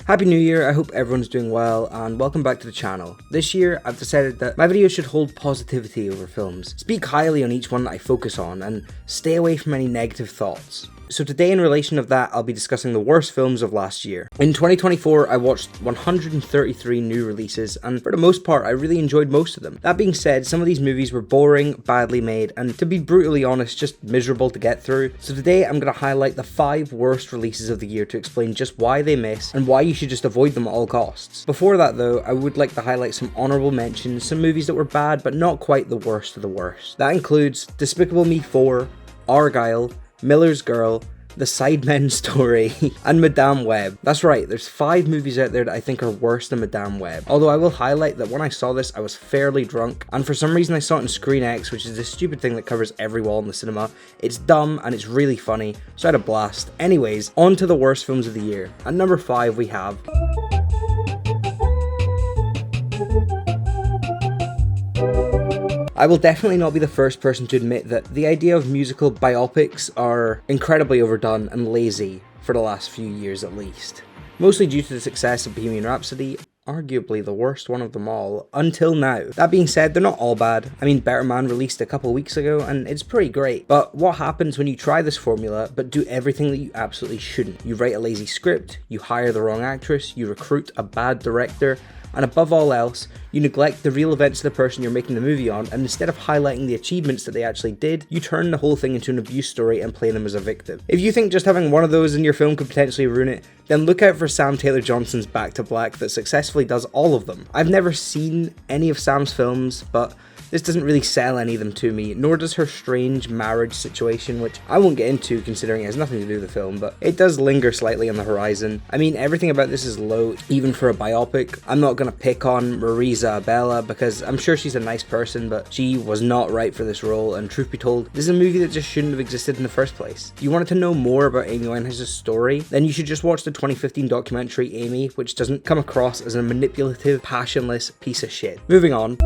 Happy New Year, I hope everyone's doing well, and welcome back to the channel. This year, I've decided that my videos should hold positivity over films, speak highly on each one that I focus on, and stay away from any negative thoughts. So today, in relation of that, I'll be discussing the worst films of last year. In 2024, I watched 133 new releases, and for the most part, I really enjoyed most of them. That being said, some of these movies were boring, badly made, and to be brutally honest, just miserable to get through. So today, I'm going to highlight the 5 worst releases of the year to explain just why they miss, and why you should just avoid them at all costs. Before that though, I would like to highlight some honourable mentions, some movies that were bad, but not quite the worst of the worst. That includes Despicable Me 4, Argyle, Miller's Girl, The Sidemen Story, and Madame Web. That's right, there's 5 movies out there that I think are worse than Madame Web. Although I will highlight that when I saw this, I was fairly drunk, and for some reason I saw it in Screen X, which is this stupid thing that covers every wall in the cinema. It's dumb, and it's really funny, so I had a blast. Anyways, on to the worst films of the year. At number 5 we have... I will definitely not be the first person to admit that the idea of musical biopics are incredibly overdone and lazy for the last few years at least. Mostly due to the success of Bohemian Rhapsody, arguably the worst one of them all, until now. That being said, they're not all bad. I mean, Better Man released a couple weeks ago and it's pretty great. But what happens when you try this formula but do everything that you absolutely shouldn't? You write a lazy script, you hire the wrong actress, you recruit a bad director, and above all else, you neglect the real events of the person you're making the movie on, and instead of highlighting the achievements that they actually did, you turn the whole thing into an abuse story and play them as a victim. If you think just having one of those in your film could potentially ruin it, then look out for Sam Taylor Johnson's Back to Black that successfully does all of them. I've never seen any of Sam's films, but this doesn't really sell any of them to me, nor does her strange marriage situation, which I won't get into considering it has nothing to do with the film, but it does linger slightly on the horizon. I mean, everything about this is low, even for a biopic. I'm not gonna pick on Marisa Abela because I'm sure she's a nice person, but she was not right for this role, and truth be told, this is a movie that just shouldn't have existed in the first place. If you wanted to know more about Amy Winehouse's story, then you should just watch the 2015 documentary Amy, which doesn't come across as a manipulative, passionless piece of shit. Moving on.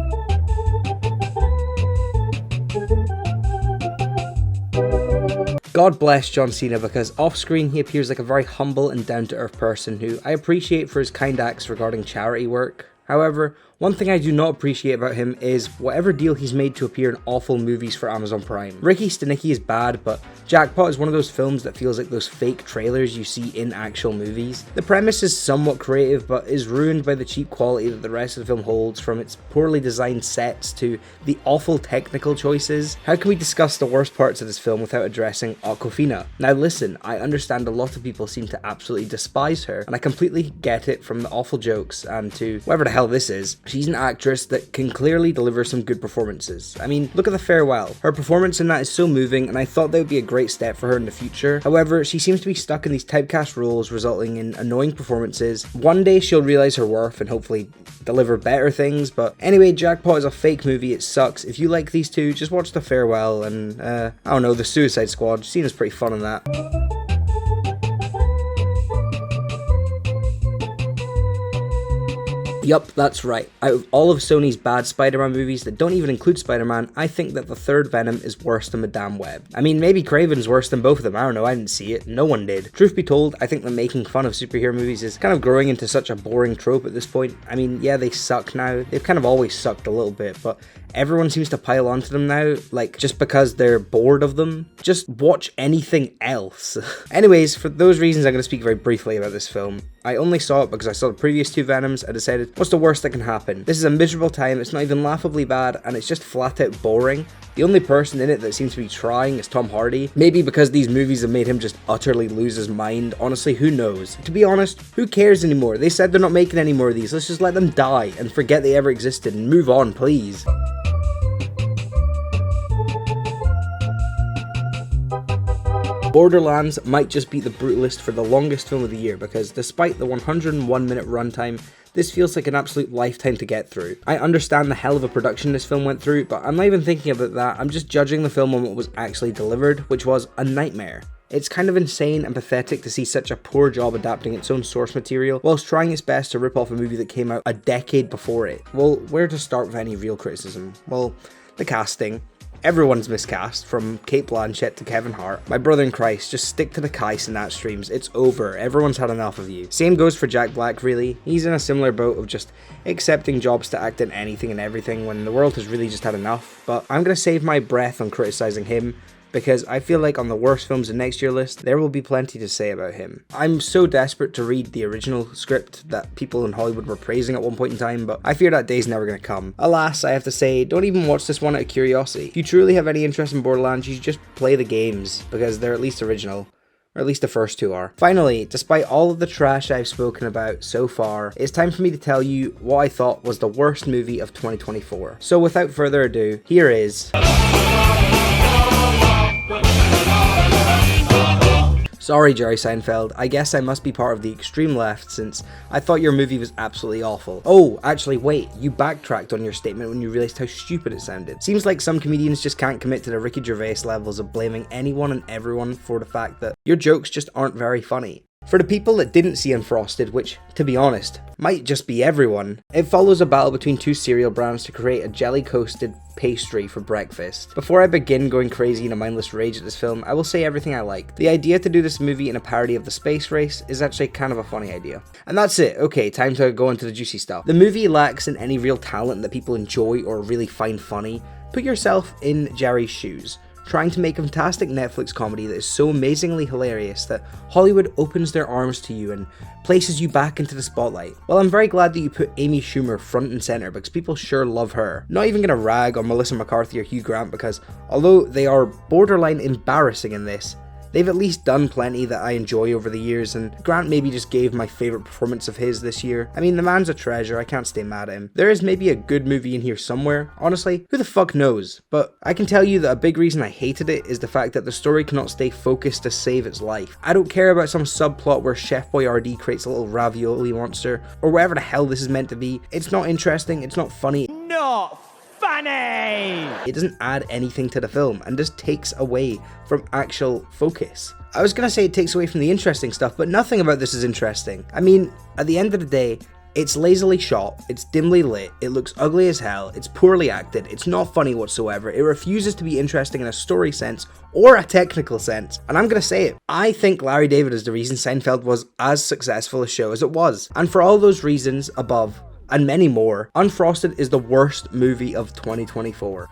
God bless John Cena, because off-screen he appears like a very humble and down-to-earth person who I appreciate for his kind acts regarding charity work. However, one thing I do not appreciate about him is whatever deal he's made to appear in awful movies for Amazon Prime. Ricky Stenicki is bad, but Jackpot is one of those films that feels like those fake trailers you see in actual movies. The premise is somewhat creative, but is ruined by the cheap quality that the rest of the film holds, from its poorly designed sets to the awful technical choices. How can we discuss the worst parts of this film without addressing Awkwafina? Now listen, I understand a lot of people seem to absolutely despise her, and I completely get it, from the awful jokes and to whatever the hell this is. She's an actress that can clearly deliver some good performances. I mean, look at The Farewell. Her performance in that is so moving, and I thought that would be a great step for her in the future. However, she seems to be stuck in these typecast roles, resulting in annoying performances. One day she'll realize her worth and hopefully deliver better things, but anyway, Jackpot is a fake movie, it sucks. If you like these two, just watch The Farewell and, I don't know, The Suicide Squad. Cena's pretty fun in that. Yup, that's right. Out of all of Sony's bad Spider-Man movies that don't even include Spider-Man, I think that the third Venom is worse than Madame Web. I mean, maybe Craven's worse than both of them, I don't know, I didn't see it, no one did. Truth be told, I think that making fun of superhero movies is kind of growing into such a boring trope at this point. I mean, yeah, they suck now, they've kind of always sucked a little bit, but everyone seems to pile onto them now, like, just because they're bored of them. Just watch anything else. Anyways, for those reasons, I'm going to speak very briefly about this film. I only saw it because I saw the previous 2 Venoms and decided, what's the worst that can happen? This is a miserable time, it's not even laughably bad, and it's just flat out boring. The only person in it that seems to be trying is Tom Hardy. Maybe because these movies have made him just utterly lose his mind. Honestly, who knows? To be honest, who cares anymore? They said they're not making any more of these. Let's just let them die and forget they ever existed and move on, please. Borderlands might just be the brutalist for the longest film of the year, because despite the 101-minute runtime, this feels like an absolute lifetime to get through. I understand the hell of a production this film went through, but I'm not even thinking about that, I'm just judging the film on what was actually delivered, which was a nightmare. It's kind of insane and pathetic to see such a poor job adapting its own source material, whilst trying its best to rip off a movie that came out a decade before it. Well, where to start with any real criticism? Well, the casting. Everyone's miscast, from Kate Blanchett to Kevin Hart. My brother in Christ, just stick to the Kais and that streams. It's over. Everyone's had enough of you. Same goes for Jack Black, really. He's in a similar boat of just accepting jobs to act in anything and everything when the world has really just had enough. But I'm gonna save my breath on criticizing him, because I feel like on the worst films in next year's list, there will be plenty to say about him. I'm so desperate to read the original script that people in Hollywood were praising at one point in time, but I fear that day's never going to come. Alas, I have to say, don't even watch this one out of curiosity. If you truly have any interest in Borderlands, you should just play the games, because they're at least original. Or at least the first two are. Finally, despite all of the trash I've spoken about so far, it's time for me to tell you what I thought was the worst movie of 2024. So without further ado, here is... Sorry, Jerry Seinfeld, I guess I must be part of the extreme left since I thought your movie was absolutely awful. Oh, actually wait, you backtracked on your statement when you realised how stupid it sounded. Seems like some comedians just can't commit to the Ricky Gervais levels of blaming anyone and everyone for the fact that your jokes just aren't very funny. For the people that didn't see Unfrosted, which, to be honest, might just be everyone, it follows a battle between two cereal brands to create a jelly-coated pastry for breakfast. Before I begin going crazy in a mindless rage at this film, I will say everything I like. The idea to do this movie in a parody of the space race is actually kind of a funny idea. And that's it. Okay, time to go into the juicy stuff. The movie lacks in any real talent that people enjoy or really find funny. Put yourself in Jerry's shoes, trying to make a fantastic Netflix comedy that is so amazingly hilarious that Hollywood opens their arms to you and places you back into the spotlight. Well, I'm very glad that you put Amy Schumer front and center because people sure love her. Not even gonna rag on Melissa McCarthy or Hugh Grant because although they are borderline embarrassing in this, they've at least done plenty that I enjoy over the years, and Grant maybe just gave my favourite performance of his this year. I mean, the man's a treasure, I can't stay mad at him. There is maybe a good movie in here somewhere, honestly, who the fuck knows? But I can tell you that a big reason I hated it is the fact that the story cannot stay focused to save its life. I don't care about some subplot where Chef Boyardee creates a little ravioli monster, or whatever the hell this is meant to be. It's not interesting, it's not funny. Not funny! It doesn't add anything to the film and just takes away from actual focus. I was gonna say it takes away from the interesting stuff, but nothing about this is interesting. I mean, at the end of the day, it's lazily shot, it's dimly lit, it looks ugly as hell, it's poorly acted, it's not funny whatsoever, it refuses to be interesting in a story sense or a technical sense, and I'm gonna say it. I think Larry David is the reason Seinfeld was as successful a show as it was, and for all those reasons above, and many more, Unfrosted is the worst movie of 2024.